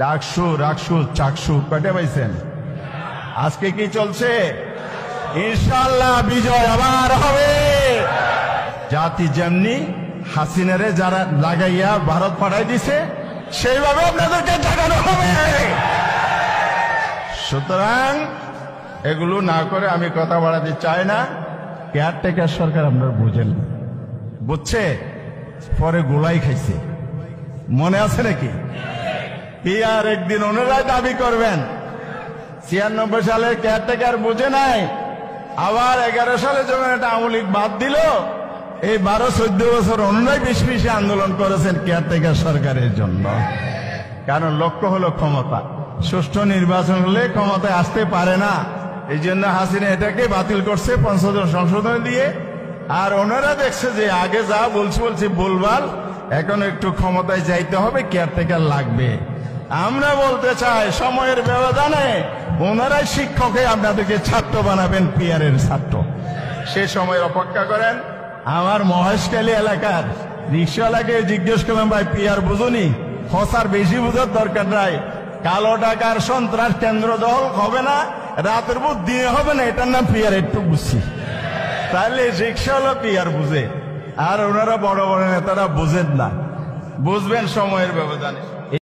ডাকসু রাকসু চাকসু কয়টা পাইছেন? আজকে কি চলছে? ইনশাআল্লাহ বিজয় আবার হবে। জাতি যেমনি হাসিনারে যারা লাগাইয়া ভারত পাঠাই দিছে সেইভাবে আপনাদেরকে জাগানো হবে। সুতরাং এগুলো না করে আমি কথা বাড়াতে চাই না। কেয়ারটেকার সরকার আপনারা বুঝেন, বুঝছে পরে গোলাই খাইছে, মনে আছে নাকি? আর একদিন ওনারাই দাবি করবেন 96 সালের কেয়ারটেকার বুঝে নাই, আবার 11 সালে যখন একটা আওয়ামী লীগ বাদ দিল, এই 12-14 বছর ওনারাই বেশি বেশি আন্দোলন করেছেন কেয়ারটেকার সরকারের জন্য। কারণ লক্ষ্য হলো ক্ষমতা, সুষ্ঠু নির্বাচন হলে ক্ষমতায় আসতে পারে না, এই জন্য হাসিনা এটাকে বাতিল করছে ৫০ সংশোধন দিয়ে। আর ওনারা দেখছে যে আগে যা বলছি ভুলভাল, এখন একটু ক্ষমতায় যাইতে হবে, কেয়ারটেকার লাগবে। আমরা বলতে চাই সময়ের ব্যবধানে ওনারাই শিক্ষকে আপনাদেরকে ছাত্র বানাবেন, পিয়ারের ছাত্র। সে সময় অপেক্ষা করেন। আমার মহেশখালী এলাকার রিক্সাওয়ালাকে জিজ্ঞেস করলাম, ভাই পিয়ার বুঝুনি? হসার বেশি বুঝার দরকার নাই, কালো টাকার সন্ত্রাস কেন্দ্র দল হবে না, রাতের বুধ দিয়ে হবে না, এটার নাম পিয়ার। একটু বুঝছি, তাহলে রিক্সাওয়ালা পিয়ার বুঝে, আর ওনারা বড় বড় নেতারা বুঝেন না। বুঝবেন সময়ের ব্যবধানে।